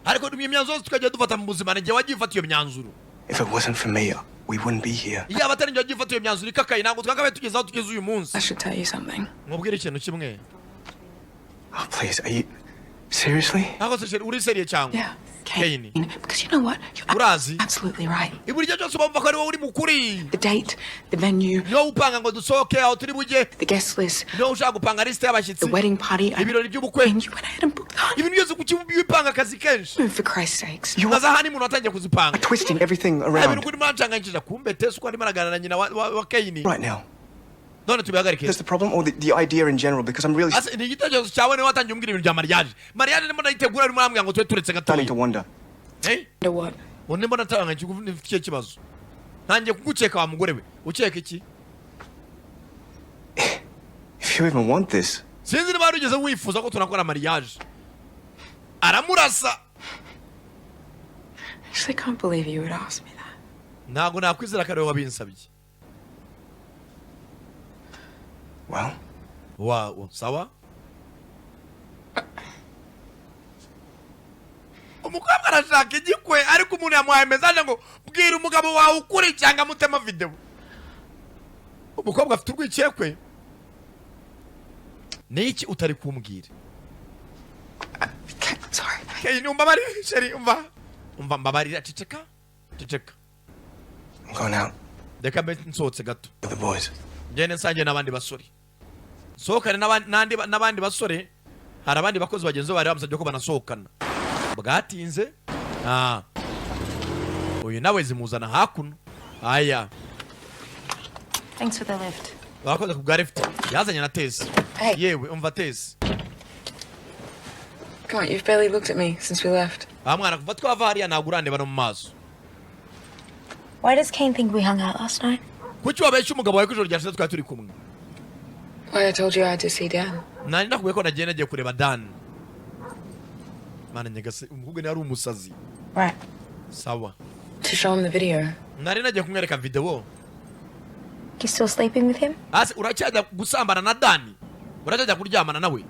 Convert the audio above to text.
ariko imyanzuro tukajya dufata mu buzima nje wagifata iyo myanzuro. If it wasn't for me, we wouldn't be here. Iya batari nje wagifata iyo myanzuro ikakaye ntabwo twakabaye tugeze aho tugeze uyu munsi. I should tell you something. Mubwire ikintu kimwe. Oh, please, are you seriously? Nako se uri seriye cyangwa? Yeah. Kane. Because you know what? You're Urazi? absolutely right. Iburyo cyose bumva ko ari wowe uri mukuri. The date, the venue, Yo upanga ngo dusohoke aho turi buje. the guest list, No ushaka gupanga liste y'abashyitsi. the wedding party. Ibirori by'ubukwe. And you went ahead and booked that. Ibintu byose kucyubipanga akazi kenshi. For Christ's sakes. Naza hani umuntu atangiye kuzipanga. Twisting everything Ibintu around kuri mwacanganyije kumbe tesu ko ari maragana na nyina wa Kane. right now. None tubihagarike. That's the problem, or the idea in general, because I'm really Asa ni igitekerezo cyawe niwe watangiye umbwira ibintu bya mariage. Mariage ndimo nayitegura arimo arambwira ngo twe turetse starting gatoya. to wonder. Eh? Know what? Wone mbona tanga kigufi kibazo. Nanjye kuguceka wa mugore we. Uceka iki? If you even want this. Sinzi niba rugeze wifuza ko tunakora mariage. Aramurasa. Actually, I can't believe you would ask me that. Ntago nakwizera kare wabinsabye. Well, Wow, sawa? Umukobwa arashaka igikwe ariko umuntu yamuhaye message ngo bwira umugabo wawe ukuri cyangwa mutema video. Umukobwa afite urwikekwe. Niki utari kumbwira? Sorry. Kay numva bari sheri umva. Umva mbabarira ceceka. Ceceka. I'm going out Deka nsohotse gato. with the boys. Ngene nsanje n'abandi basore. Sohokane n'abandi basore. Hari abandi bakozi bagenzi bari bamusabye ko banasohokana. Bwatinze. Uyu nawe zimuzana hakuno. Aya. Thanks for the lift. Wakoze kubwa lift. Yazanye na Tesi. Hey. Yewe umva Tesi. Come on, you've barely looked at me since we left. Mwana kuva twava hariya nagurande bano mu maso. Why does Kane think we hung out last night? Kuki wabeshya umugabo wawe kujoro ryashize twari turi kumwe? Why I told you I had to see Dan. Nari nakubwiye ko nagiye nagiye kureba Dan. Mana nyagase umukobwa ni ari umusazi. Right. Sawa. To show him the video. Nari nagiye kumwereka video. You still sleeping with him? Ase uracyajya gusambana na Dan? Uracyajya kuryamana nawe?